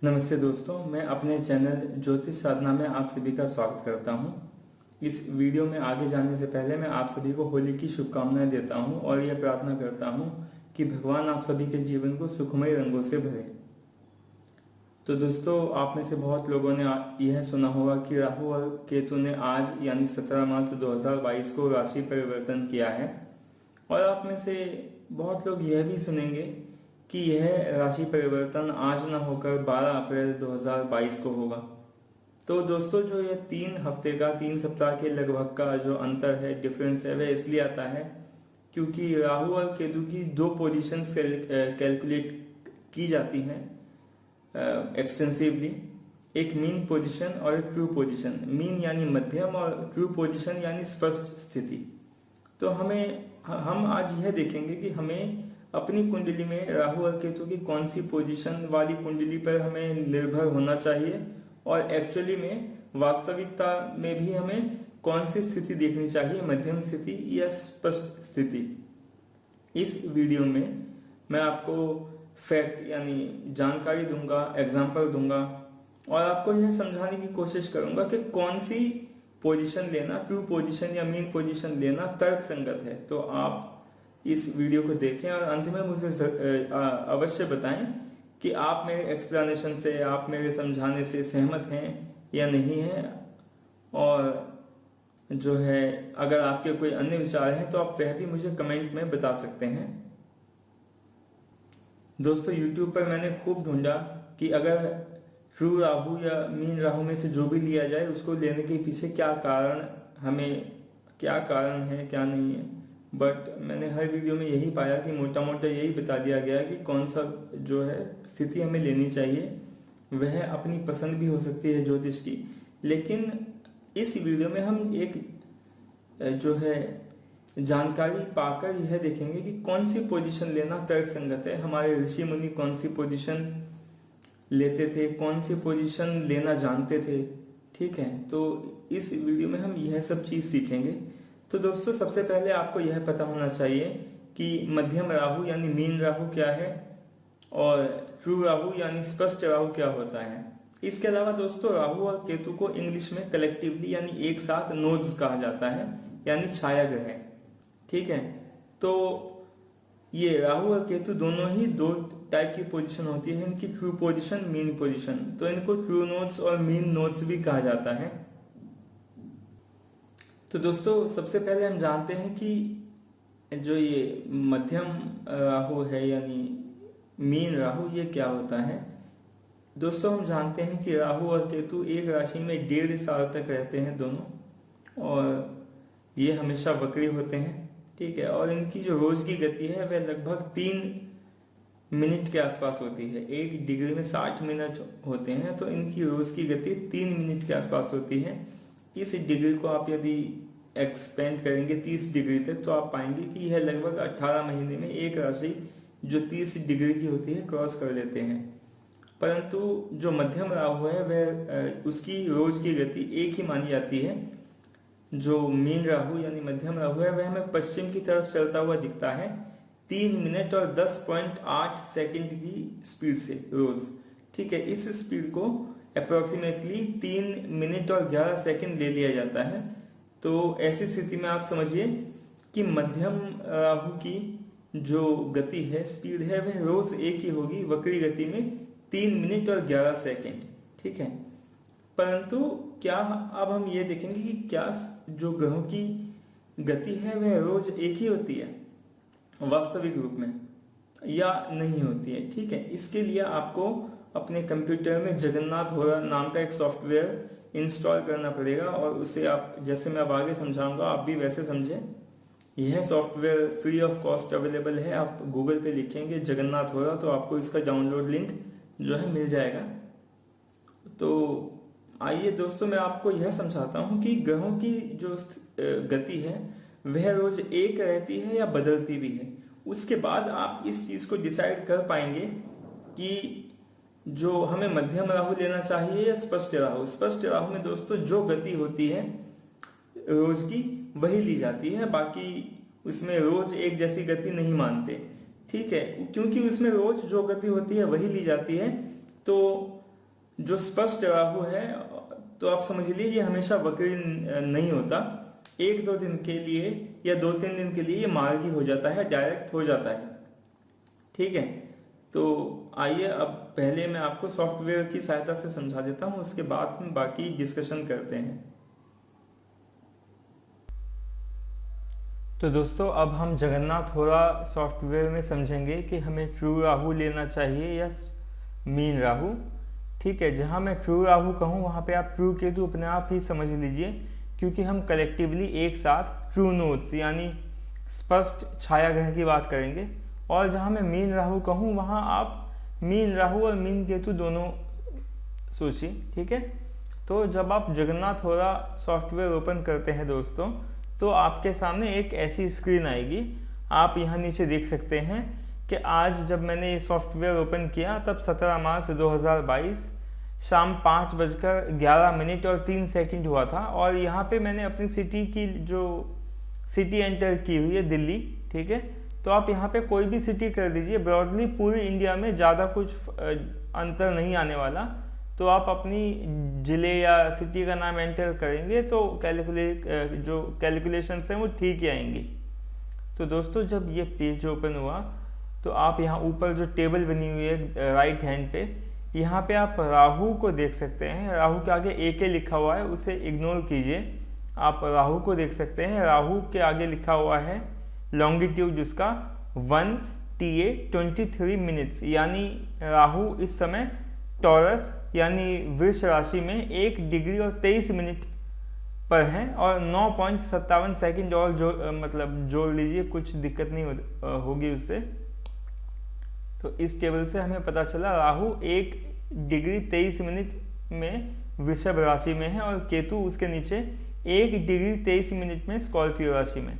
नमस्ते दोस्तों, मैं अपने चैनल ज्योतिष साधना में आप सभी का स्वागत करता हूं। इस वीडियो में आगे जाने से पहले मैं आप सभी को होली की शुभकामनाएं देता हूं और यह प्रार्थना करता हूं कि भगवान आप सभी के जीवन को सुखमय रंगों से भरे। तो दोस्तों, आप में से बहुत लोगों ने यह सुना होगा कि राहु और केतु ने आज यानी 17 मार्च 2022 को राशि परिवर्तन किया है। और आप में से बहुत लोग यह भी सुनेंगे कि यह राशि परिवर्तन आज न होकर 12 अप्रैल 2022 को होगा। तो दोस्तों, जो ये 3 सप्ताह के लगभग का जो अंतर है, डिफरेंस है, वह इसलिए आता है क्योंकि राहु और केतु की दो पोजीशंस कैलकुलेट की जाती हैं एक्सटेंसिवली। एक मीन पोजीशन और एक ट्रू पोजीशन। मीन यानी मध्यम और ट्रू पोजीशन यानी स्पष्ट स्थिति। तो हम आज यह देखेंगे कि हमें अपनी कुंडली में राहु और केतु की कौन सी पोजीशन वाली कुंडली पर हमें निर्भर होना चाहिए और एक्चुअली में वास्तविकता में भी हमें कौन सी स्थिति देखनी चाहिए, मध्यम स्थिति या स्पष्ट स्थिति। इस वीडियो में मैं आपको फैक्ट यानी जानकारी दूंगा, एग्जाम्पल दूंगा और आपको यह समझाने की कोशिश करूंगा कि कौन सी पोजीशन लेना, ट्रू पोजीशन या मीन पोजीशन लेना तर्क संगत है। तो आप इस वीडियो को देखें और अंत में मुझे अवश्य बताएं कि आप मेरे एक्सप्लेनेशन से, आप मेरे समझाने से सहमत हैं या नहीं हैं। और जो है, अगर आपके कोई अन्य विचार हैं तो आप वह भी मुझे कमेंट में बता सकते हैं। दोस्तों, YouTube पर मैंने खूब ढूंढा कि अगर ट्रू राहु या मीन राहु में से जो भी लिया जाए उसको लेने के पीछे क्या कारण है, क्या नहीं है। बट मैंने हर वीडियो में यही पाया कि मोटा मोटा यही बता दिया गया कि कौन सा जो है स्थिति हमें लेनी चाहिए। वह अपनी पसंद भी हो सकती है ज्योतिष की, लेकिन इस वीडियो में हम एक जो है जानकारी पाकर यह देखेंगे कि कौन सी पोजीशन लेना तर्क संगत है। हमारे ऋषि मुनि कौन सी पोजीशन लेते थे, कौन सी पोजीशन लेना जानते थे। ठीक है, तो इस वीडियो में हम यह सब चीज सीखेंगे। तो दोस्तों, सबसे पहले आपको यह पता होना चाहिए कि मध्यम राहु यानी मीन राहु क्या है और ट्रू राहु यानी स्पष्ट राहु क्या होता है। इसके अलावा दोस्तों, राहु और केतु को इंग्लिश में कलेक्टिवली यानी एक साथ नोड्स कहा जाता है, यानी छाया ग्रह। ठीक है, तो ये राहु और केतु दोनों ही दो टाइप की पोजीशन होती है। इनकी ट्रू पोजीशन, मीन पोजीशन। तो इनको ट्रू नोड्स और मीन नोड्स भी कहा जाता है। तो दोस्तों, सबसे पहले हम जानते हैं कि जो ये मध्यम राहु है यानी मीन राहु, ये क्या होता है। दोस्तों, हम जानते हैं कि राहु और केतु एक राशि में 1.5 साल तक रहते हैं दोनों, और ये हमेशा वक्री होते हैं। ठीक है, और इनकी जो रोज की गति है वह लगभग 3 मिनट के आसपास होती है। 1 डिग्री में 60 मिनट होते हैं, तो इनकी रोज की गति 3 मिनट के आसपास होती है। इस डिग्री को आप यदि एक्सपेंड करेंगे 30 डिग्री तक, तो आप पाएंगे कि यह लगभग 18 महीने में एक राशि जो 30 डिग्री की होती है क्रॉस कर लेते हैं। परंतु जो मध्यम राहु है वह उसकी रोज की गति एक ही मानी जाती है। जो मीन राहु यानी मध्यम राहु है वह हमें पश्चिम की तरफ चलता हुआ दिखता है 3 मिनट और 10.8 सेकंड की स्पीड से रोज। ठीक है, इस स्पीड को अप्रोक्सीमेटली 3 मिनट और 11 सेकंड ले लिया जाता है। तो ऐसी स्थिति में आप समझिए कि मध्यम राहु की जो गति है, स्पीड है, वह रोज एक ही होगी, वक्री गति में 3 मिनट और 11 सेकंड। ठीक है, परंतु क्या अब हम ये देखेंगे कि क्या जो ग्रहों की गति है वह रोज एक ही होती है वास्तविक रूप में या नहीं होती है। ठीक है, इसके लिए आपको अपने कंप्यूटर में जगन्नाथ होरा नाम का एक सॉफ्टवेयर इंस्टॉल करना पड़ेगा, और उसे आप, जैसे मैं अब आगे समझाऊंगा, आप भी वैसे समझें। यह software free of cost available है। आप गूगल पे लिखेंगे जगन्नाथ होरा तो आपको इसका डाउनलोड लिंक जो है मिल जाएगा। तो आइए दोस्तों, मैं आपको यह समझाता हूं कि ग्रहों की जो गति है वह रोज एक रहती है या बदलती भी है। उसके बाद आप इस चीज को डिसाइड कर पाएंगे कि जो हमें मध्यम राहु लेना चाहिए या स्पष्ट राहु। स्पष्ट राहु में दोस्तों जो गति होती है रोज की वही ली जाती है, बाकी उसमें रोज एक जैसी गति नहीं मानते। ठीक है, क्योंकि उसमें रोज जो गति होती है वही ली जाती है। तो जो स्पष्ट राहु है तो आप समझ लीजिए हमेशा वक्री नहीं होता, 1-2 दिन के लिए या 2-3 दिन के लिए ये मार्गी हो जाता है, डायरेक्ट हो जाता है। ठीक है, तो आइए अब पहले मैं आपको सॉफ्टवेयर की सहायता से समझा देता हूँ, उसके बाद हम बाकी डिस्कशन करते हैं। तो दोस्तों अब हम जगन्नाथ होरा सॉफ्टवेयर में समझेंगे कि हमें ट्रू राहु लेना चाहिए या मीन राहु। ठीक है, जहाँ मैं ट्रू राहु कहूँ वहाँ पे आप ट्रू केतु अपने आप ही समझ लीजिए, क्योंकि हम कलेक्टिवली एक साथ ट्रू नोड्स यानी स्पष्ट छाया ग्रह की बात करेंगे। और जहाँ मैं मीन राहु कहूँ वहाँ आप मीन राहु और मीन केतु दोनों सोचिए। ठीक है, तो जब आप जगन्नाथ होरा सॉफ्टवेयर ओपन करते हैं दोस्तों, तो आपके सामने एक ऐसी स्क्रीन आएगी। आप यहाँ नीचे देख सकते हैं कि आज जब मैंने ये सॉफ्टवेयर ओपन किया तब 17 मार्च 2022 शाम 5:11 और 3 सेकंड हुआ था। और यहाँ पे मैंने अपनी सिटी की जो सिटी एंटर की हुई है दिल्ली। ठीक है, तो आप यहाँ पे कोई भी सिटी कर दीजिए, ब्रॉडली पूरी इंडिया में ज़्यादा कुछ अंतर नहीं आने वाला। तो आप अपनी ज़िले या सिटी का नाम एंटर करेंगे तो जो कैलकुलेशंस हैं वो ठीक ही आएंगी। तो दोस्तों जब ये पेज ओपन हुआ तो आप यहाँ ऊपर जो टेबल बनी हुई है राइट हैंड पे, यहाँ पे आप राहु को देख सकते हैं। राहु के आगे AK लिखा हुआ है, उसे इग्नोर कीजिए। आप राहु को देख सकते हैं, राहु के आगे लिखा हुआ है लॉन्गिट्यूड उसका 1 TA 23 मिनट्स, यानी राहु इस समय टॉरस यानी वृष राशि में 1 डिग्री और 23 मिनट पर है और 9.57 सेकंड और जोड़ लीजिए, कुछ दिक्कत नहीं होगी उससे। तो इस टेबल से हमें पता चला राहु 1 डिग्री 23 मिनट में वृषभ राशि में है और केतु उसके नीचे 1 डिग्री 23 मिनट में स्कॉर्पियो राशि में।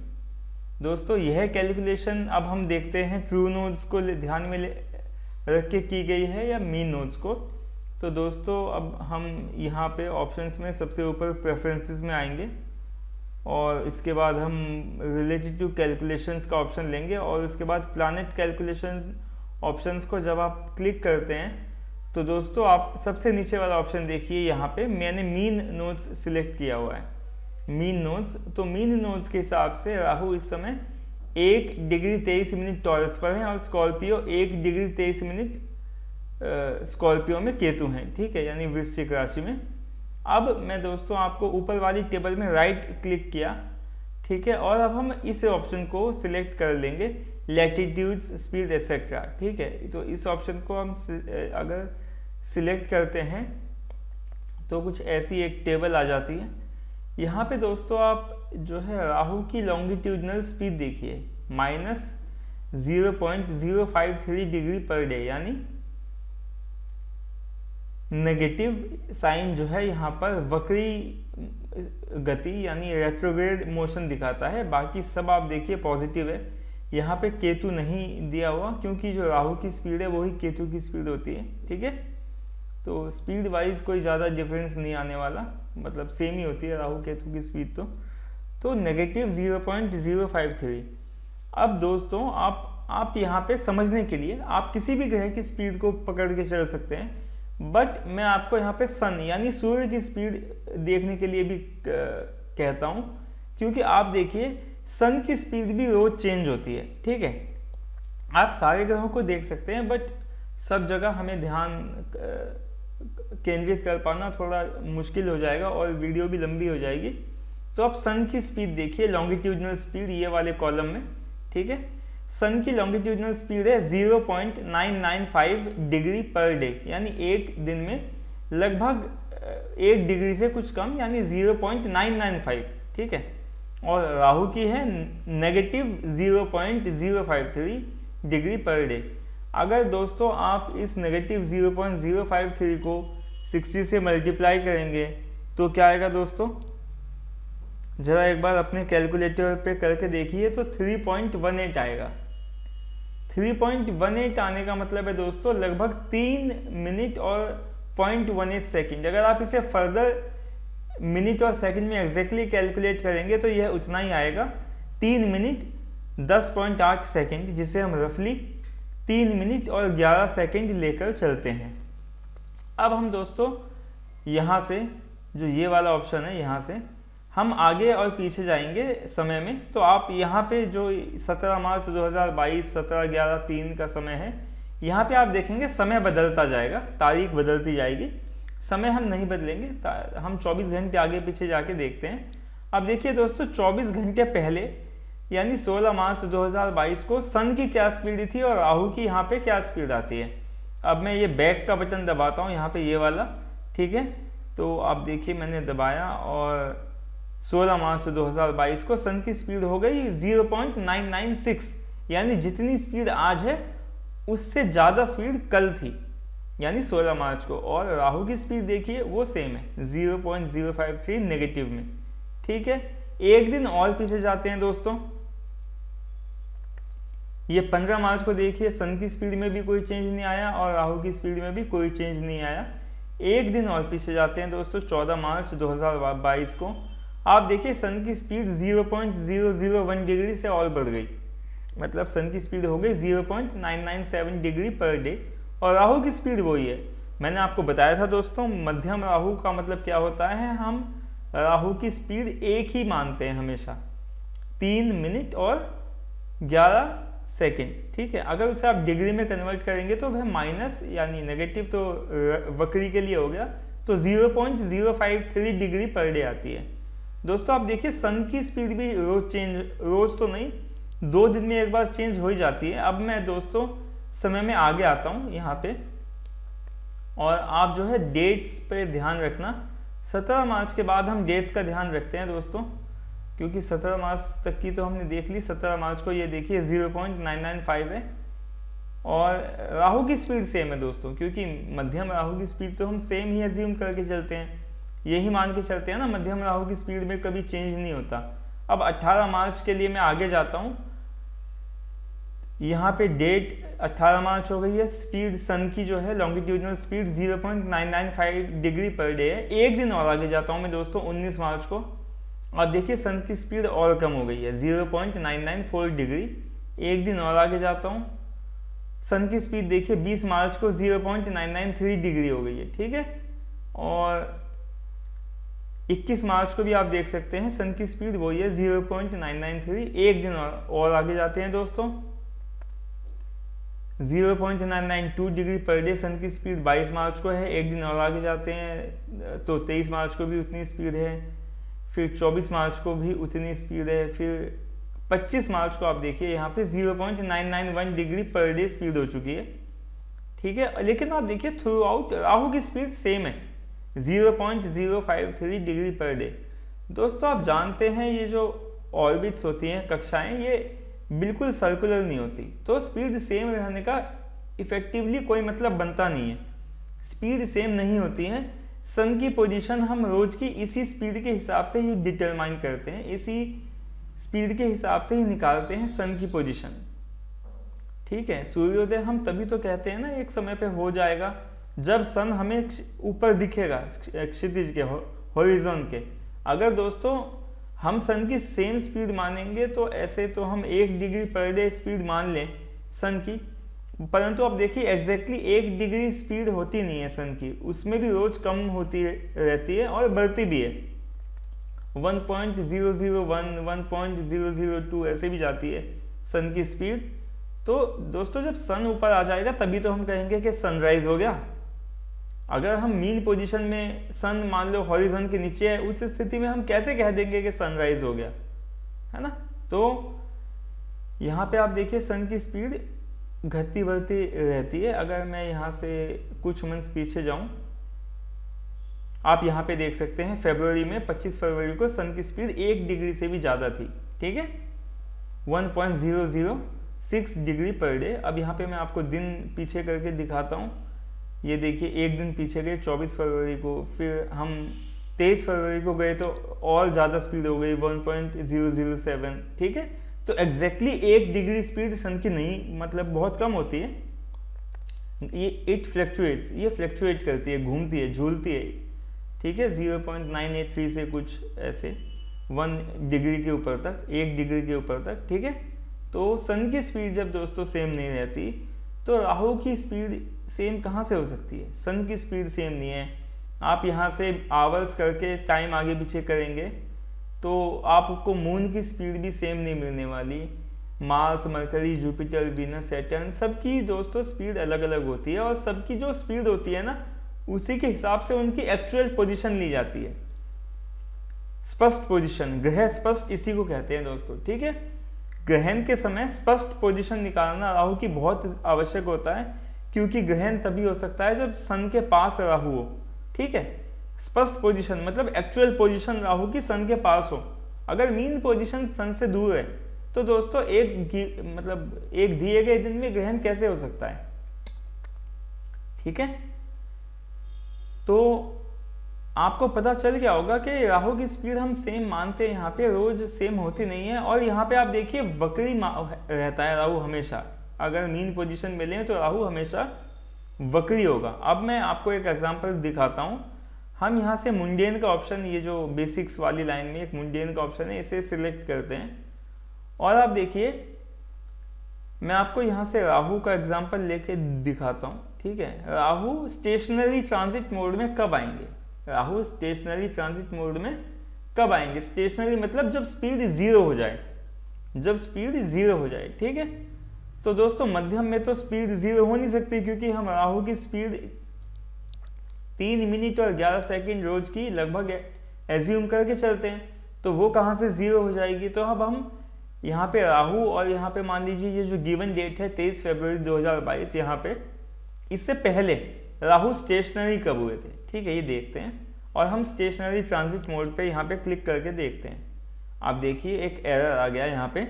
दोस्तों यह कैलकुलेशन अब हम देखते हैं ट्रू नोड्स को ध्यान में रख के की गई है या मीन नोड्स को। तो दोस्तों अब हम यहाँ पे ऑप्शंस में सबसे ऊपर प्रेफरेंसेस में आएंगे और इसके बाद हम रिलेटेड टू कैलकुलेशंस का ऑप्शन लेंगे और उसके बाद प्लैनेट कैलकुलेशन ऑप्शंस को जब आप क्लिक करते हैं तो दोस्तों आप सबसे नीचे वाला ऑप्शन देखिए, यहाँ पे मैंने मीन नोड्स सिलेक्ट किया हुआ है। मीन नोड्स, तो मीन नोड्स के हिसाब से राहु इस समय 1 डिग्री 23 मिनट टॉरस पर है और स्कॉर्पियो 1 डिग्री 23 मिनट स्कॉर्पियो में केतु हैं। ठीक है, यानी वृश्चिक राशि में। अब मैं दोस्तों आपको ऊपर वाली टेबल में राइट क्लिक किया। ठीक है, और अब हम इस ऑप्शन को सिलेक्ट कर लेंगे, लैटिट्यूड्स स्पीड एक्सेट्रा। ठीक है, तो इस ऑप्शन को हम अगर सिलेक्ट करते हैं तो कुछ ऐसी एक टेबल आ जाती है। यहाँ पे दोस्तों आप जो है राहु की लॉन्गिट्यूडनल स्पीड देखिए -0.053 डिग्री पर डे, यानी नेगेटिव साइन जो है यहाँ पर वक्री गति यानी रेट्रोग्रेड मोशन दिखाता है। बाकी सब आप देखिए पॉजिटिव है। यहाँ पे केतु नहीं दिया हुआ क्योंकि जो राहु की स्पीड है वही केतु की स्पीड होती है। ठीक है, तो स्पीड वाइज कोई ज़्यादा डिफरेंस नहीं आने वाला, मतलब सेम ही होती है राहु केतु की स्पीड। तो -0.053। अब दोस्तों आप यहाँ पे समझने के लिए आप किसी भी ग्रह की स्पीड को पकड़ के चल सकते हैं, बट मैं आपको यहाँ पे सन यानी सूर्य की स्पीड देखने के लिए भी कहता हूँ, क्योंकि आप देखिए सन की स्पीड भी रोज चेंज होती है। ठीक है, आप सारे ग्रहों को देख सकते हैं बट सब जगह हमें ध्यान केंद्रित कर पाना थोड़ा मुश्किल हो जाएगा और वीडियो भी लंबी हो जाएगी। तो आप सन की स्पीड देखिए, लॉन्गिट्यूडनल स्पीड ये वाले कॉलम में। ठीक है, सन की लॉन्गिट्यूडनल स्पीड है 0.995 डिग्री पर डे, यानी एक दिन में लगभग 1 डिग्री से कुछ कम, यानी 0.995। ठीक है, और राहु की है -0.053 डिग्री पर डे। अगर दोस्तों आप इस -0.053 को 60 से मल्टीप्लाई करेंगे तो क्या आएगा दोस्तों, जरा एक बार अपने कैलकुलेटर पे करके देखिए तो 3.18 आएगा। 3.18 आने का मतलब है दोस्तों लगभग 3 मिनट और 0.18 सेकेंड। अगर आप इसे फर्दर मिनट और सेकंड में एग्जैक्टली कैलकुलेट करेंगे तो यह उतना ही आएगा, 3 मिनट 10.8 सेकेंड, जिसे हम रफली 3 मिनट और 11 सेकेंड लेकर चलते हैं। अब हम दोस्तों यहाँ से जो ये वाला ऑप्शन है, यहाँ से हम आगे और पीछे जाएंगे समय में। तो आप यहाँ पे जो 17 मार्च 2022 17:11:03 का समय है, यहाँ पे आप देखेंगे समय बदलता जाएगा, तारीख बदलती जाएगी, समय हम नहीं बदलेंगे। हम 24 घंटे आगे पीछे जाके देखते हैं। अब देखिए दोस्तों, 24 घंटे पहले यानी 16 मार्च 2022 को सन की क्या स्पीड थी और राहु की यहाँ पे क्या स्पीड आती है। अब मैं ये बैक का बटन दबाता हूँ यहाँ पे, ये वाला, ठीक है। तो आप देखिए मैंने दबाया और 16 मार्च 2022 को सन की स्पीड हो गई 0.996, यानी जितनी स्पीड आज है उससे ज़्यादा स्पीड कल थी, यानी 16 मार्च को। और राहु की स्पीड देखिए वो सेम है 0.053 नेगेटिव में, ठीक है। एक दिन और पीछे जाते हैं दोस्तों, ये 15 मार्च को देखिए, सन की स्पीड में भी कोई चेंज नहीं आया और राहु की स्पीड में भी कोई चेंज नहीं आया। एक दिन और पीछे जाते हैं दोस्तों, 14 मार्च 2022 को आप देखिए सन की स्पीड 0.001 डिग्री से और बढ़ गई, मतलब सन की स्पीड हो गई 0.997 डिग्री पर डे। और राहु की स्पीड वही है, मैंने आपको बताया था दोस्तों, मध्यम राहु का मतलब क्या होता है, हम राहु की स्पीड एक ही मानते हैं हमेशा, 3 मिनट और 11 सेकेंड, ठीक है। अगर उसे आप डिग्री में कन्वर्ट करेंगे तो वह माइनस यानी नेगेटिव तो वक्री के लिए हो गया, तो 0.053 डिग्री पर डे आती है। दोस्तों आप देखिए सन की स्पीड भी रोज तो नहीं, 2 दिन में एक बार चेंज हो ही जाती है। अब मैं दोस्तों समय में आगे आता हूँ यहाँ पे, और आप जो है डेट्स पे ध्यान रखना। 17 मार्च के बाद हम डेट्स का ध्यान रखते हैं दोस्तों, क्योंकि 17 मार्च तक की तो हमने देख ली। 17 मार्च को ये देखिए 0.995 है और राहु की स्पीड सेम है दोस्तों, क्योंकि मध्यम राहु की स्पीड तो हम सेम ही एज्यूम करके चलते हैं, यही मान के चलते हैं ना, मध्यम राहु की स्पीड में कभी चेंज नहीं होता। अब 18 मार्च के लिए मैं आगे जाता हूँ, यहाँ पे डेट 18 मार्च हो गई है, स्पीड सन की जो है longitudinal speed 0.995 degree per day है। एक दिन और आगे जाता हूँ मैं दोस्तों 19 मार्च को, और देखिए सन की स्पीड और कम हो गई है 0.994 डिग्री। एक दिन और आगे जाता हूँ, सन की स्पीड देखिए 20 मार्च को 0.993 डिग्री हो गई है, ठीक है। और 21 मार्च को भी आप देख सकते हैं सन की स्पीड वही है 0.993। एक दिन और आगे जाते हैं दोस्तों, 0.992 डिग्री पर डे सन की स्पीड 22 मार्च को है। एक दिन और आगे जाते हैं तो 23 मार्च को भी उतनी स्पीड है, फिर 24 मार्च को भी उतनी स्पीड है, फिर 25 मार्च को आप देखिए यहाँ पे 0.991 डिग्री पर डे स्पीड हो चुकी है, ठीक है। लेकिन आप देखिए थ्रू आउट राहु की स्पीड सेम है 0.053 डिग्री पर डे। दोस्तों आप जानते हैं ये जो ऑर्बिट्स होती हैं, कक्षाएं, ये बिल्कुल सर्कुलर नहीं होती, तो स्पीड सेम रहने का इफेक्टिवली कोई मतलब बनता नहीं है। स्पीड सेम नहीं होती है। सन की पोजीशन हम रोज की इसी स्पीड के हिसाब से ही डिटरमाइन करते हैं, इसी स्पीड के हिसाब से ही निकालते हैं सन की पोजीशन, ठीक है। सूर्योदय हम तभी तो कहते हैं ना एक समय पे हो जाएगा जब सन हमें ऊपर दिखेगा क्षितिज के, हॉरिजॉन के। अगर दोस्तों हम सन की सेम स्पीड मानेंगे तो ऐसे तो हम 1 डिग्री पर डे स्पीड मान लें सन की, परंतु अब देखिए एग्जैक्टली 1 डिग्री स्पीड होती नहीं है सन की, उसमें भी रोज कम होती रहती है और बढ़ती भी है, 1.001 1.002 ऐसे भी जाती है सन की स्पीड। तो दोस्तों जब सन ऊपर आ जाएगा तभी तो हम कहेंगे कि सनराइज हो गया। अगर हम मीन पोजीशन में सन मान लो हॉरिजॉन के नीचे है, उस स्थिति में हम कैसे कह देंगे कि सनराइज हो गया, है ना। तो यहाँ पे आप देखिए सन की स्पीड घटती बढ़ती रहती है। अगर मैं यहाँ से कुछ मंथ पीछे जाऊं, आप यहाँ पे देख सकते हैं फरवरी में 25 फरवरी को सन की स्पीड 1 डिग्री से भी ज़्यादा थी, ठीक है, 1.006 डिग्री पर डे। अब यहाँ पे मैं आपको दिन पीछे करके दिखाता हूँ। ये देखिए एक दिन पीछे गए 24 फरवरी को, फिर हम 23 फरवरी को गए तो और ज़्यादा स्पीड हो गई 1.007, ठीक है। तो एग्जैक्टली 1 डिग्री स्पीड सन की नहीं, मतलब बहुत कम होती है। ये इट फ्लक्चुएट्स, ये फ्लक्चुएट करती है, घूमती है, झूलती है, ठीक है, 0.983 से कुछ ऐसे 1 डिग्री के ऊपर तक, 1 डिग्री के ऊपर तक, ठीक है। तो सन की स्पीड जब दोस्तों सेम नहीं रहती तो राहु की स्पीड सेम कहाँ से हो सकती है, सन की स्पीड सेम नहीं है। आप यहाँ से आवर्स करके टाइम आगे पीछे करेंगे तो आपको मून की स्पीड भी सेम नहीं मिलने वाली। Mars, mercury, Jupiter, Venus, Saturn सबकी दोस्तों स्पीड अलग अलग होती है, और सबकी जो स्पीड होती है ना उसी के हिसाब से उनकी एक्चुअल पोजीशन ली जाती है। स्पष्ट पोजीशन, ग्रह स्पष्ट इसी को कहते हैं दोस्तों, ठीक है। ग्रहण के समय स्पष्ट पोजीशन निकालना राहु की बहुत आवश्यक होता है, क्योंकि ग्रहण तभी हो सकता है जब सन के पास राहु हो, ठीक है। स्पष्ट पोजीशन मतलब एक्चुअल पोजीशन राहु की सन के पास हो। अगर मीन पोजीशन सन से दूर है तो दोस्तों एक दिए गए दिन में ग्रहण कैसे हो सकता है, ठीक है। तो आपको पता चल गया होगा कि राहु की स्पीड हम सेम मानते हैं, यहाँ पे रोज सेम होती नहीं है। और यहाँ पे आप देखिए वक्री रहता है राहु हमेशा, अगर मीन पोजीशन में लें तो राहु हमेशा वक्री होगा। अब मैं आपको एक एग्जांपल दिखाता हूँ। हम यहाँ से मुंडेन का ऑप्शन, ये जो बेसिक्स वाली लाइन में एक मुंडेन का ऑप्शन है, इसे सिलेक्ट करते हैं और आप देखिए मैं आपको यहाँ से राहु का एग्जांपल लेके दिखाता हूँ, ठीक है। राहु स्टेशनरी ट्रांजिट मोड में कब आएंगे, राहु स्टेशनरी ट्रांजिट मोड में कब आएंगे। स्टेशनरी मतलब जब स्पीड 0 हो जाए, जब स्पीड 0 हो जाए, ठीक है। तो दोस्तों मध्यम में तो स्पीड 0 हो नहीं सकती, क्योंकि हम राहु की स्पीड 3 मिनट और 11 सेकंड रोज की लगभग एज्यूम करके चलते हैं, तो वो कहाँ से 0 हो जाएगी। तो अब हम यहाँ पे राहु और यहाँ पे मान लीजिए ये जो गिवन डेट है 23 फरवरी 2022, यहाँ पे इससे पहले राहु स्टेशनरी कब हुए थे, ठीक है, ये देखते हैं। और हम स्टेशनरी ट्रांजिट मोड पे यहाँ पे क्लिक करके देखते हैं। आप देखिए एक एरर आ गया यहाँ पे,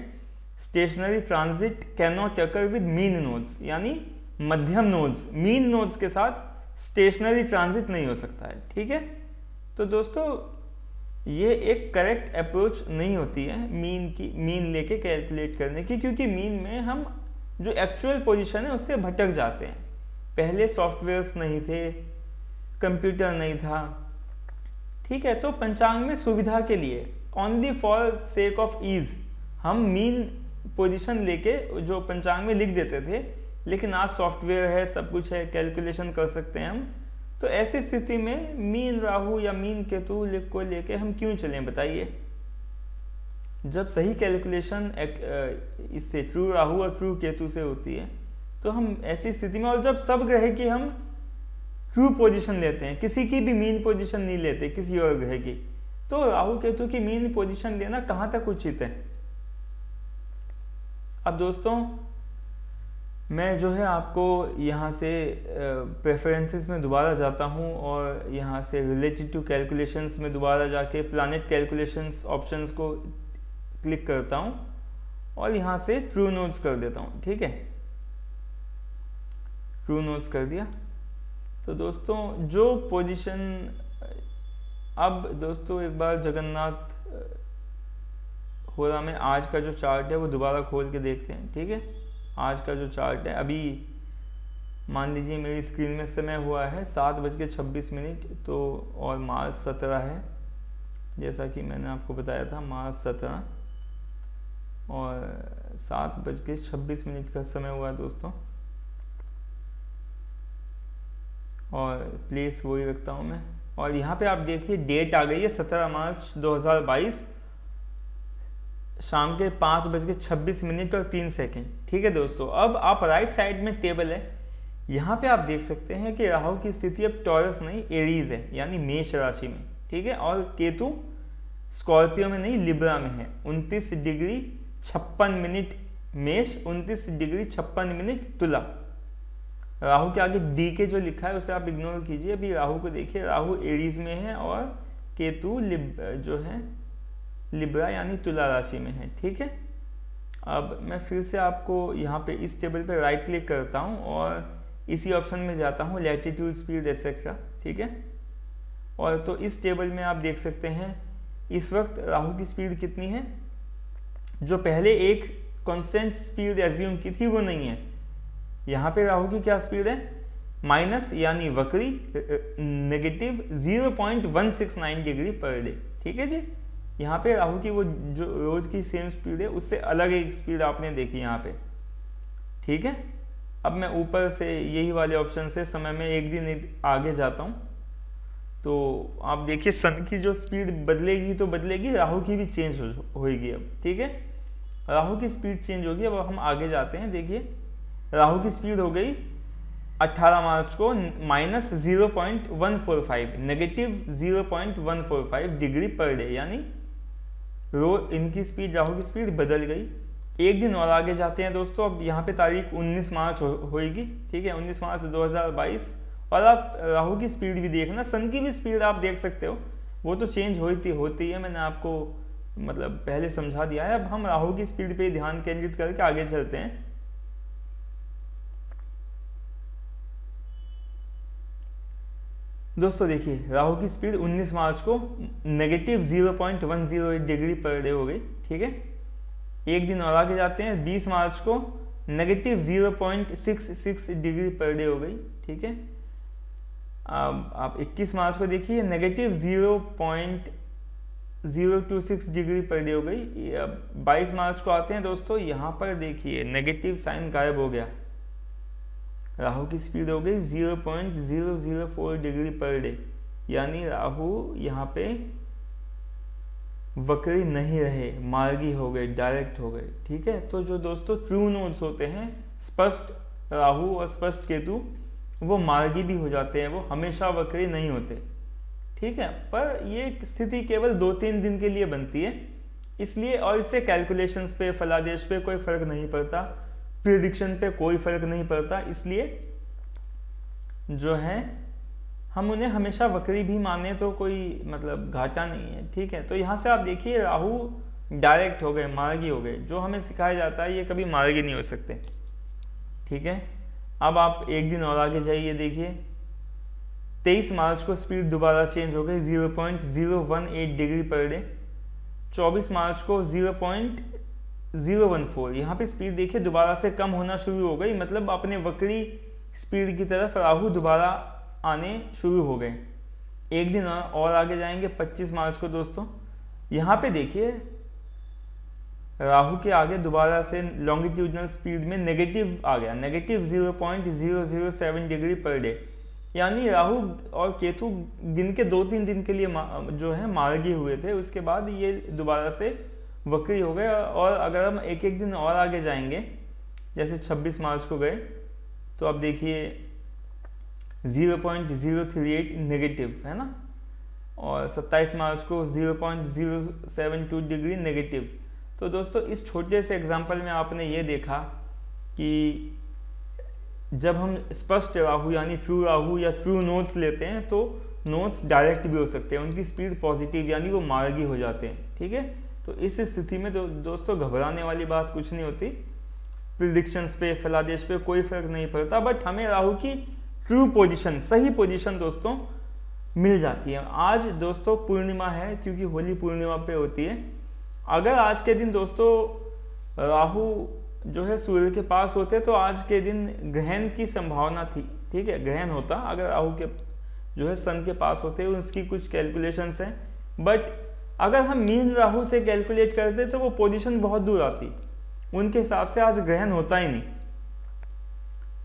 stationary transit can not occur with mean nodes, यानी मध्यम नोड्स, मीन नोड्स के साथ स्टेशनरी ट्रांजिट नहीं हो सकता है, ठीक है। तो दोस्तों ये एक करेक्ट अप्रोच नहीं होती है मीन लेके कैलकुलेट करने की, क्योंकि मीन में हम जो एक्चुअल पोजीशन है उससे भटक जाते हैं। पहले सॉफ्टवेयर्स नहीं थे, कंप्यूटर नहीं था, ठीक है। तो पंचांग में सुविधा के लिए, only for sake of ease, हम मीन पोजीशन लेके जो पंचांग में लिख देते थे, लेकिन आज सॉफ्टवेयर है, सब कुछ है, कैलकुलेशन कर सकते हैं हम। तो ऐसी स्थिति में मीन राहु या मीन केतु को लेके हम क्यों चलें बताइए, जब सही कैलकुलेशन इससे ट्रू राहु और ट्रू केतु से होती है। तो हम ऐसी स्थिति में, और जब सब ग्रह की हम ट्रू पोजीशन लेते हैं, किसी की भी मीन पोजीशन नहीं लेते किसी और ग्रह की, तो राहु केतु की मीन पोजीशन लेना कहाँ तक उचित है। अब दोस्तों मैं जो है आपको यहाँ से प्रेफरेंसेस में दोबारा जाता हूँ और यहाँ से रिलेटेड टू कैलकुलेशंस में दोबारा जाके प्लानेट कैलकुलेशंस ऑप्शंस को क्लिक करता हूँ और यहाँ से ट्रू नोड्स कर देता हूँ, ठीक है। ट्रू नोड्स कर दिया। तो दोस्तों जो पोजीशन, अब दोस्तों एक बार जगन्नाथ होरा में आज का जो चार्ट है वो दोबारा खोल के देखते हैं, ठीक है। आज का जो चार्ट है, अभी मान लीजिए मेरी स्क्रीन में समय हुआ है 7:26, तो और मार्च 17 है, जैसा कि मैंने आपको बताया था, मार्च 17 और 7:26 का समय हुआ है दोस्तों। और प्लेस वही रखता हूँ मैं, और यहाँ पे आप देखिए डेट आ गई है 17 मार्च 2022 शाम के 5:26 और 3 सेकंड, ठीक है दोस्तों। अब आप राइट साइड में टेबल है, यहाँ पे आप देख सकते हैं कि राहु की स्थिति अब टॉरस नहीं एरीज है, यानी मेष राशि में, ठीक है। और केतु स्कॉर्पियो में नहीं लिब्रा में है, 29°56' मेष, 29°56' तुला। राहु के आगे डी के जो लिखा है उसे आप इग्नोर कीजिए। अभी राहु को देखिए, राहु एरीज में है और केतु जो है लिब्रा यानी तुला राशि में है, ठीक है। अब मैं फिर से आपको यहाँ पे इस टेबल पे राइट क्लिक करता हूँ और इसी ऑप्शन में जाता हूँ लैटिट्यूड, स्पीड एक्सेट्रा, ठीक है। और तो इस टेबल में आप देख सकते हैं इस वक्त राहु की स्पीड कितनी है। जो पहले एक कांस्टेंट स्पीड एज्यूम की थी वो नहीं है। यहाँ पे राहु की क्या स्पीड है, माइनस यानी वक्री, नेगेटिव 0.169 डिग्री पर डे, ठीक है जी। यहाँ पे राहु की वो जो रोज की सेम स्पीड है उससे अलग एक स्पीड आपने देखी यहाँ पे, ठीक है। अब मैं ऊपर से यही वाले ऑप्शन से समय में एक दिन आगे जाता हूँ, तो आप देखिए सन की जो स्पीड बदलेगी तो बदलेगी, राहु की भी चेंज होगी अब, ठीक है। राहु की स्पीड चेंज होगी। अब हम आगे जाते हैं, देखिए राहु की स्पीड हो गई 18 मार्च को -0.145, नेगेटिव 0.145 डिग्री पर डे, यानी रोज इनकी स्पीड, राहु की स्पीड बदल गई। एक दिन और आगे जाते हैं दोस्तों। अब यहाँ पे तारीख 19 मार्च होगी, ठीक है, 19 मार्च 2022। और आप राहु की स्पीड भी देखना, सन की भी स्पीड आप देख सकते हो, वो तो चेंज होती है, मैंने आपको मतलब पहले समझा दिया है। अब हम राहु की स्पीड पे ध्यान केंद्रित करके आगे चलते हैं। दोस्तों देखिए राहु की स्पीड 19 मार्च को नेगेटिव 0.108 डिग्री पर डे हो गई, ठीक है। एक दिन और आगे जाते हैं, 20 मार्च को नेगेटिव 0.66 डिग्री पर डे हो गई, ठीक है। अब आप 21 मार्च को देखिए नेगेटिव 0.026 डिग्री पर डे हो गई। अब 22 मार्च को आते हैं दोस्तों, यहाँ पर देखिए नेगेटिव साइन गायब हो गया, राहु की स्पीड हो गई 0.004 डिग्री पर डे, यानी राहु यहाँ पे वक्री नहीं रहे, मार्गी हो गए, डायरेक्ट हो गए, ठीक है। तो जो दोस्तों ट्रू नोड्स होते हैं, स्पष्ट राहु और स्पष्ट केतु, वो मार्गी भी हो जाते हैं, वो हमेशा वक्री नहीं होते, ठीक है। पर ये स्थिति केवल 2-3 दिन के लिए बनती है, इसलिए, और इससे कैलकुलेशंस पे, फलादेश पे कोई फर्क नहीं पड़ता, प्रिडिक्शन पे कोई फर्क नहीं पड़ता, इसलिए जो है हम उन्हें हमेशा वक्री भी माने तो कोई मतलब घाटा नहीं है, ठीक है। तो यहाँ से आप देखिए राहु डायरेक्ट हो गए, मार्गी हो गए, जो हमें सिखाया जाता है ये कभी मार्गी नहीं हो सकते, ठीक है। अब आप एक दिन और आगे जाइए, देखिए 23 मार्च को स्पीड दोबारा चेंज हो गई 0.018 डिग्री पर डे। 24 मार्च को 0.014, यहाँ पे स्पीड देखिए दोबारा से कम होना शुरू हो गई, मतलब अपने वक्री स्पीड की तरफ राहु दोबारा आने शुरू हो गए। एक दिन और आगे जाएंगे 25 मार्च को दोस्तों, यहाँ पे देखिए राहु के आगे दोबारा से लॉन्गिट्यूडनल स्पीड में नेगेटिव आ गया, नेगेटिव 0.007 डिग्री पर डे, यानी राहु और केतु दिन के 2-3 दिन के लिए जो है मार्गी हुए थे, उसके बाद ये दोबारा से वक्री हो गए। और अगर हम एक एक दिन और आगे जाएंगे, जैसे 26 मार्च को गए, तो अब देखिए 0.038 नेगेटिव है ना, और 27 मार्च को 0.072 डिग्री नेगेटिव। तो दोस्तों इस छोटे से एग्जाम्पल में आपने ये देखा कि जब हम स्पष्ट राहु यानी ट्रू राहु या ट्रू नोड्स लेते हैं तो नोड्स डायरेक्ट भी हो सकते हैं, उनकी स्पीड पॉजिटिव यानी वो मार्गी हो जाते हैं, ठीक है। तो इस स्थिति में दोस्तों घबराने वाली बात कुछ नहीं होती, प्रिडिक्शंस पे, फलादेश पे कोई फर्क नहीं पड़ता, बट हमें राहु की ट्रू पोजीशन, सही पोजीशन दोस्तों मिल जाती है। आज दोस्तों पूर्णिमा है, क्योंकि होली पूर्णिमा पे होती है। अगर आज के दिन दोस्तों राहु जो है सूर्य के पास होते तो आज के दिन ग्रहण की संभावना थी, ठीक है, ग्रहण होता अगर राहु के जो है सन के पास होते, उसकी कुछ कैलकुलेशंस हैं। बट अगर हम मीन राहु से कैलकुलेट करते तो वो पोजीशन बहुत दूर आती, उनके हिसाब से आज ग्रहण होता ही नहीं,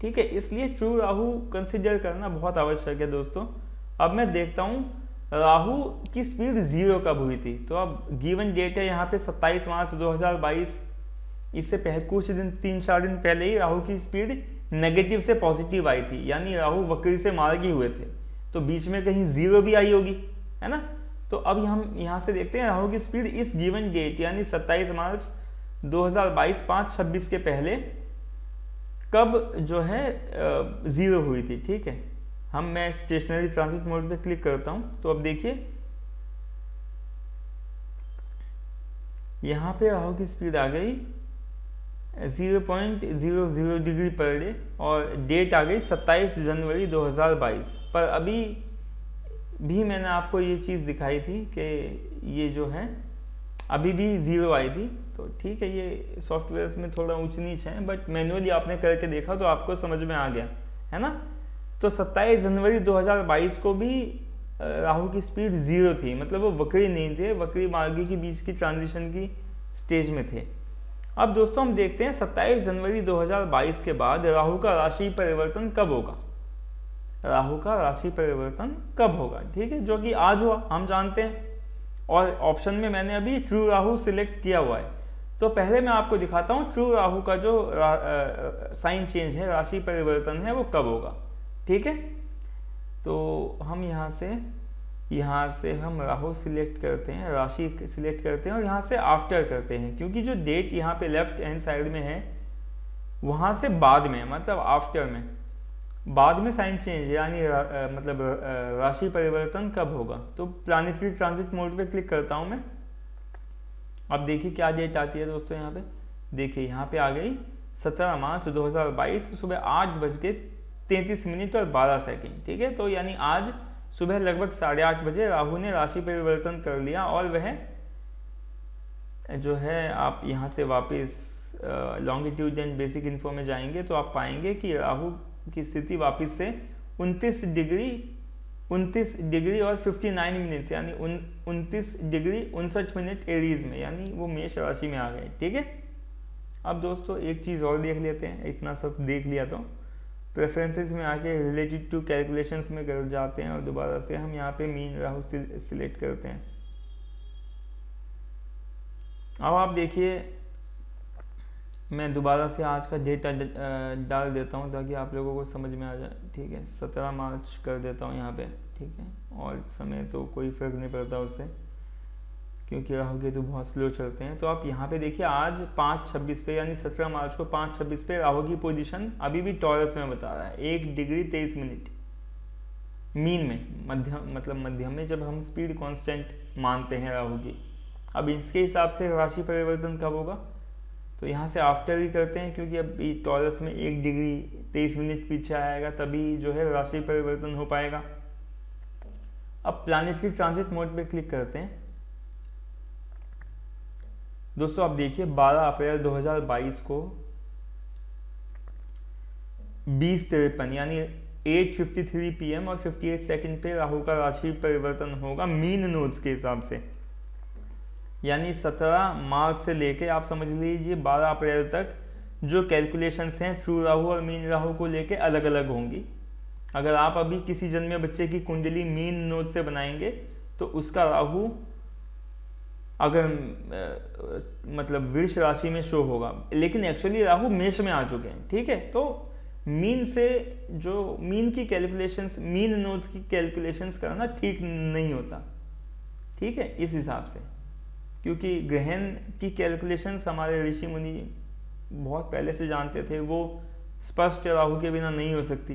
ठीक है। इसलिए ट्रू राहु कंसिडर करना बहुत आवश्यक है दोस्तों। अब मैं देखता हूँ राहु की स्पीड 0 कब हुई थी, तो अब गिवन डेट है यहाँ पे 27 मार्च 2022। इससे पहले कुछ दिन, 3-4 दिन पहले ही राहु की स्पीड नेगेटिव से पॉजिटिव आई थी, यानी राहु वक्री से मार्गी हुए थे, तो बीच में कहीं 0 भी आई होगी, है ना। तो अब हम यहाँ से देखते हैं राहु की स्पीड इस गिवन डेट यानी 27 मार्च 2022 5:26 के पहले कब जो है 0 हुई थी, ठीक है। मैं स्टेशनरी ट्रांजिट मोड पे क्लिक करता हूं, तो अब देखिए यहाँ पे राहु की स्पीड आ गई 0.00 डिग्री पर डे और डेट आ गई 27 जनवरी 2022। पर अभी भी मैंने आपको ये चीज़ दिखाई थी कि ये जो है अभी भी 0 आई थी, तो ठीक है, ये सॉफ्टवेयर्स में थोड़ा ऊंच नीच है, बट मैनुअली आपने करके देखा तो आपको समझ में आ गया, है ना। तो 27 जनवरी 2022 को भी राहु की स्पीड 0 थी, मतलब वो वक्री नहीं थे, वक्री मार्गी के बीच की ट्रांजिशन की स्टेज में थे। अब दोस्तों हम देखते हैं 27 जनवरी 2022 के बाद राहु का राशि परिवर्तन कब होगा। राहु का राशि परिवर्तन कब होगा, ठीक है, जो कि आज हुआ, हम जानते हैं। और ऑप्शन में मैंने अभी ट्रू राहु सिलेक्ट किया हुआ है। तो पहले मैं आपको दिखाता हूँ ट्रू राहु का जो साइन चेंज है, राशि परिवर्तन है, वो कब होगा, ठीक है। तो हम यहाँ से हम राहु सिलेक्ट करते हैं, राशि सिलेक्ट करते हैं और यहाँ से आफ्टर करते हैं, क्योंकि जो डेट यहाँ पे लेफ्ट हैंड साइड में है वहाँ से बाद में, मतलब आफ्टर में, बाद में साइन चेंज यानी मतलब राशि परिवर्तन कब होगा। तो प्लानिटरी ट्रांजिट मोड पे क्लिक करता हूँ मैं। अब देखिए क्या डेट आती है दोस्तों, यहाँ पे देखिए, यहाँ पे आ गई 17 मार्च 2022 सुबह 8:33 और 12 सेकंड, ठीक है। तो यानी आज सुबह लगभग 8:30 बजे राहु ने राशि परिवर्तन कर लिया और वह जो है, आप यहाँ से वापस लॉन्गिट्यूड एंड बेसिक इन्फो में जाएंगे तो आप पाएंगे कि राहु की स्थिति वापस से 29 डिग्री और 59 मिनट्स यानी 29 डिग्री 59 मिनट एरीज में, यानी वो मेष राशि में आ गए, ठीक है। अब दोस्तों एक चीज़ और देख लेते हैं, इतना सब देख लिया तो प्रेफरेंसेस में आके रिलेटेड टू कैलकुलेशंस में कर जाते हैं और दोबारा से हम यहाँ पे मीन राहु सिलेक्ट करते हैं। अब आप देखिए, मैं दोबारा से आज का डेटा डाल देता हूँ ताकि आप लोगों को समझ में आ जाए, ठीक है। 17 मार्च कर देता हूँ यहाँ पे, ठीक है, और समय तो कोई फर्क नहीं पड़ता उससे, क्योंकि राहु केतु बहुत स्लो चलते हैं। तो आप यहाँ पे देखिए, आज 5:26 पे यानी 17 मार्च को 5:26 पे राहु की पोजीशन अभी भी टॉरस में बता रहा है, 1 डिग्री 23 मिनट मीन में, मध्यम मतलब मध्यम में, जब हम स्पीड कांस्टेंट मानते हैं राहु की। अब इसके हिसाब से राशि परिवर्तन कब होगा, तो यहाँ से आफ्टर ही करते हैं, क्योंकि अभी टॉरस में 1 डिग्री 23 मिनट पीछे आएगा तभी जो है राशि परिवर्तन हो पाएगा। अब प्लानिटरी ट्रांजिट मोड पे क्लिक करते हैं। दोस्तों आप देखिए 12 अप्रैल 2022 को 20:53 यानी 8:53 PM और 58 सेकंड पे राहु का राशि परिवर्तन होगा मीन नोड्स के हिसाब से, यानी 17 मार्च से लेके आप समझ लीजिए 12 अप्रैल तक जो कैलकुलेशंस हैं ट्रू राहु और मीन राहु को लेके अलग अलग होंगी। अगर आप अभी किसी जन्मे बच्चे की कुंडली मीन नोड से बनाएंगे तो उसका राहु अगर मतलब वृष राशि में शो होगा, लेकिन एक्चुअली राहु मेष में आ चुके हैं, ठीक है। तो मीन से जो मीन की कैलकुलेशंस, मीन नोड्स की कैलकुलेशंस करना ठीक नहीं होता, ठीक है, इस हिसाब से, क्योंकि ग्रहण की कैलकुलेशंस हमारे ऋषि मुनि बहुत पहले से जानते थे, वो स्पष्ट राहु के बिना नहीं हो सकती,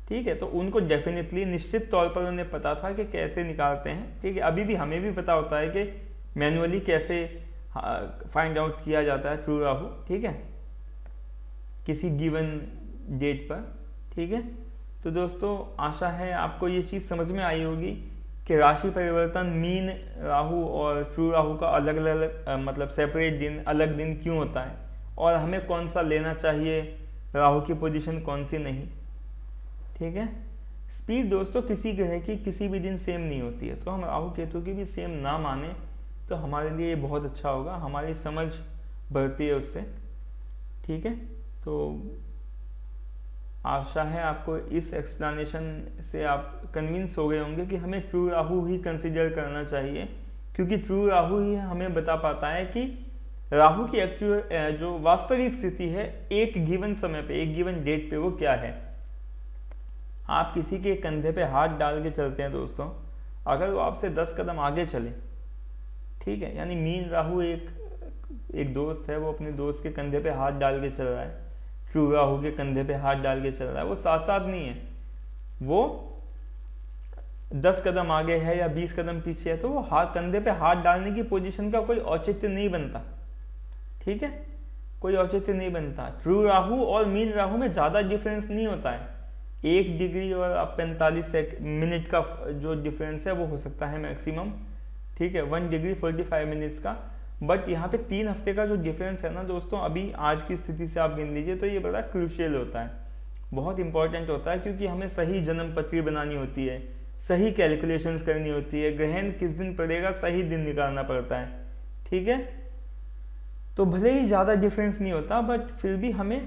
ठीक है। तो उनको डेफिनेटली निश्चित तौर पर उन्हें पता था कि कैसे निकालते हैं, ठीक है। अभी भी हमें भी पता होता है कि मैनुअली कैसे फाइंड आउट किया जाता है ट्रू राहु, ठीक है, किसी गिवन डेट पर, ठीक है। तो दोस्तों आशा है आपको ये चीज़ समझ में आई होगी कि राशि परिवर्तन मीन राहु और ट्रू राहु का अलग अलग मतलब सेपरेट दिन, अलग दिन क्यों होता है और हमें कौन सा लेना चाहिए, राहु की पोजीशन कौन सी नहीं, ठीक है। स्पीड दोस्तों किसी ग्रह की किसी भी दिन सेम नहीं होती है, तो हम राहु केतु की भी सेम ना माने तो हमारे लिए बहुत अच्छा होगा, हमारी समझ बढ़ती है उससे, ठीक है। तो आशा है आपको इस एक्सप्लेनेशन से आप कन्विंस हो गए होंगे कि हमें ट्रू राहु ही कंसीडर करना चाहिए, क्योंकि ट्रू राहु ही हमें बता पाता है कि राहु की एक्चुअल जो वास्तविक स्थिति है एक गिवन समय पे, एक गिवन डेट पे वो क्या है। आप किसी के कंधे पे हाथ डाल के चलते हैं दोस्तों, अगर वो आपसे 10 कदम आगे चले, ठीक है, यानी मीन राहु एक दोस्त है, वो अपने दोस्त के कंधे पे हाथ डाल के चल रहा है, ट्रू राहु के कंधे पे हाथ डाल के चल रहा है, वो साथ साथ नहीं है, वो 10 कदम आगे है या 20 कदम पीछे है, तो वो कंधे पे हाथ डालने की पोजीशन का कोई औचित्य नहीं बनता, ठीक है, कोई औचित्य नहीं बनता। ट्रू राहु और मीन राहु में ज़्यादा डिफरेंस नहीं होता है, 1 डिग्री और 45 मिनट का जो डिफरेंस है वो हो सकता है मैक्सिमम, ठीक है, 1 डिग्री 45 मिनट्स का। बट यहाँ पे 3 हफ्ते का जो डिफरेंस है ना दोस्तों, अभी आज की स्थिति से आप गिन लीजिए, तो ये बड़ा क्रूशियल होता है, बहुत इंपॉर्टेंट होता है, क्योंकि हमें सही जन्म पत्री बनानी होती है, सही कैलकुलेशंस करनी होती है, ग्रहण किस दिन पड़ेगा सही दिन निकालना पड़ता है, ठीक है। तो भले ही ज़्यादा डिफरेंस नहीं होता, बट फिर भी हमें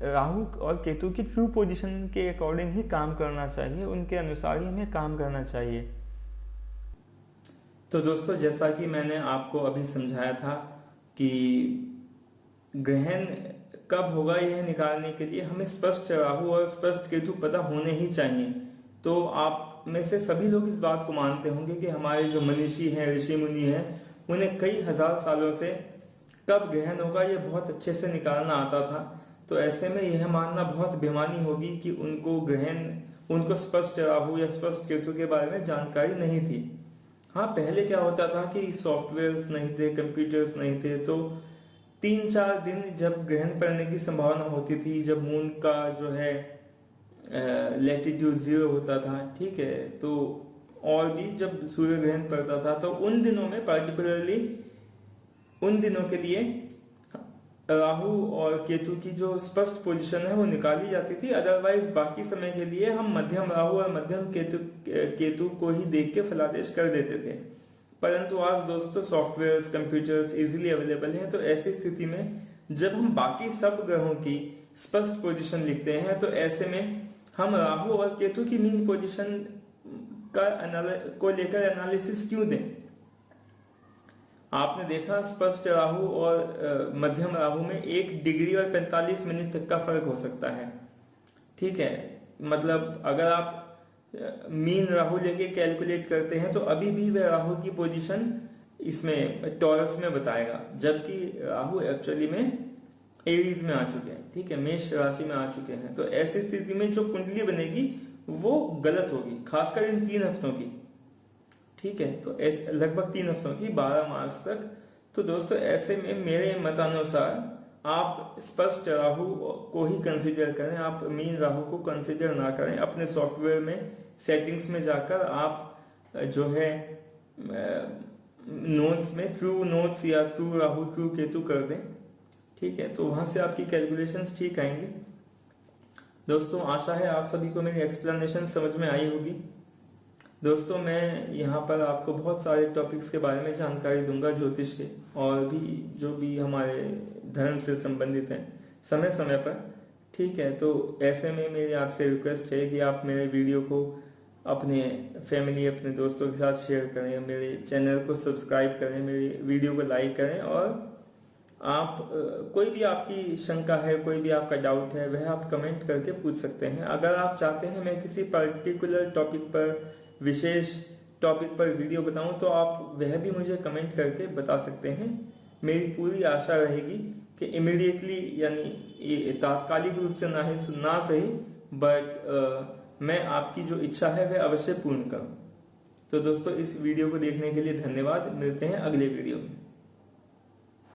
राहु और केतु की ट्रू पोजीशन के अकॉर्डिंग ही काम करना चाहिए, उनके अनुसार ही हमें काम करना चाहिए। तो दोस्तों, जैसा कि मैंने आपको अभी समझाया था कि ग्रहण कब होगा यह निकालने के लिए हमें स्पष्ट राहु और स्पष्ट केतु पता होने ही चाहिए। तो आप में से सभी लोग इस बात को मानते होंगे कि हमारे जो मनीषी हैं, ऋषि मुनि हैं, उन्हें कई हजार सालों से कब ग्रहण होगा ये बहुत अच्छे से निकालना आता था। तो ऐसे में यह मानना बहुत बेईमानी होगी कि उनको स्पष्ट राहु या स्पष्ट केतु के बारे में जानकारी नहीं थी। हाँ, पहले क्या होता था कि सॉफ्टवेयर्स नहीं थे, कंप्यूटर्स नहीं थे, तो 3-4 दिन जब ग्रहण पड़ने की संभावना होती थी, जब मून का जो है लैटिट्यूड 0 होता था, ठीक है, तो और भी जब सूर्य ग्रहण पड़ता था, तो उन दिनों में पर्टिकुलरली उन दिनों के लिए राहु और केतु की जो स्पष्ट पोजीशन है वो निकाली जाती थी। अदरवाइज बाकी समय के लिए हम मध्यम राहु और मध्यम केतु को ही देख के फलादेश कर देते थे। परंतु आज दोस्तों सॉफ्टवेयर्स, कंप्यूटर्स इजीली अवेलेबल हैं, तो ऐसी स्थिति में जब हम बाकी सब ग्रहों की स्पष्ट पोजीशन लिखते हैं, तो ऐसे में हम राहु और केतु की मीन पोजीशन को लेकर एनालिसिस क्यों दें। आपने देखा स्पष्ट राहु और मध्यम राहु में 1 डिग्री और 45 मिनट तक का फर्क हो सकता है, ठीक है। मतलब अगर आप मीन राहु लेके कैलकुलेट करते हैं तो अभी भी वह राहु की पोजीशन इसमें टॉरस में बताएगा, जबकि राहु एक्चुअली में एरीज में आ चुके हैं, ठीक है, मेष राशि में आ चुके हैं। तो ऐसी स्थिति में जो कुंडली बनेगी वो गलत होगी, खासकर इन 3 हफ्तों की, ठीक है। तो ऐसे लगभग 3 हफ्तों की, 12 मार्च तक। तो दोस्तों ऐसे में मेरे मतानुसार आप स्पष्ट राहु को ही कंसीडर करें, आप मीन राहु को कंसीडर ना करें। अपने सॉफ्टवेयर में सेटिंग्स में जाकर आप जो है नोट्स में ट्रू नोट्स या ट्रू राहु ट्रू केतु कर दें, ठीक है, तो वहां से आपकी कैलकुलेशंस ठीक आएंगे। दोस्तों आशा है आप सभी को मेरी एक्सप्लेनेशन समझ में आई होगी। दोस्तों मैं यहाँ पर आपको बहुत सारे टॉपिक्स के बारे में जानकारी दूंगा ज्योतिष के, और भी जो भी हमारे धर्म से संबंधित हैं समय समय पर, ठीक है। तो ऐसे में मेरी आपसे रिक्वेस्ट है कि आप मेरे वीडियो को अपने फैमिली, अपने दोस्तों के साथ शेयर करें, मेरे चैनल को सब्सक्राइब करें, मेरी वीडियो को लाइक करें, और आप कोई भी आपकी शंका है, कोई भी आपका डाउट है, वह आप कमेंट करके पूछ सकते हैं। अगर आप चाहते हैं मैं किसी पर्टिकुलर टॉपिक पर, विशेष टॉपिक पर वीडियो बताऊं, तो आप वह भी मुझे कमेंट करके बता सकते हैं। मेरी पूरी आशा रहेगी कि इमीडिएटली, यानी तात्कालिक रूप से ना सही, बट मैं आपकी जो इच्छा है वह अवश्य पूर्ण करूं। तो दोस्तों इस वीडियो को देखने के लिए धन्यवाद। मिलते हैं अगले वीडियो में।